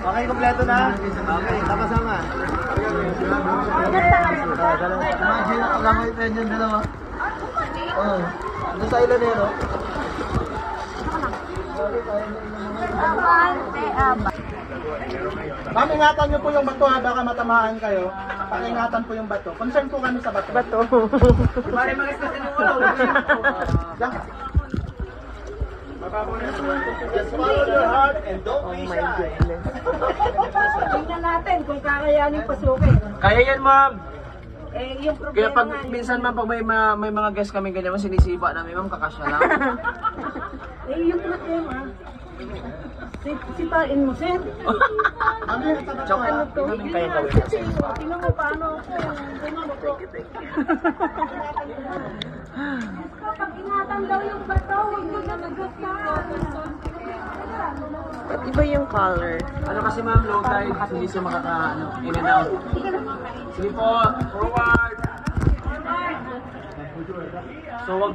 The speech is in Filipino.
Okay, kompleto na? Okay, sama-sama. Imagine na kagamay tayo dyan dalawa. Oo. Ano sa ilanero? Ma'am, ingatan niyo po yung bato ha, baka matamaan kayo. Pakingatan po yung bato. Concern po kami sa bato. Bato. Bari mag-is kasi nung ulo. Diyan ka. Just follow your heart and don't be shy. Tingnan natin kung kakayanin pasukin. Kaya yan, ma'am. Eh, yung Kaya problema pag nga, minsan ma'am, pag may mga guest kami ganyan, sinisipa namin, ma'am, kakasya lang. yung problema, sipain mo, sir. Joke Ano lang, to? hindi namin kaya gawin. Tingnan mo paano ako. Pag ingatan daw yung bato, hindi na At iba yung color. Ano kasi ma'am, low tide, hindi siya in and out. Sige po, forward! So, wag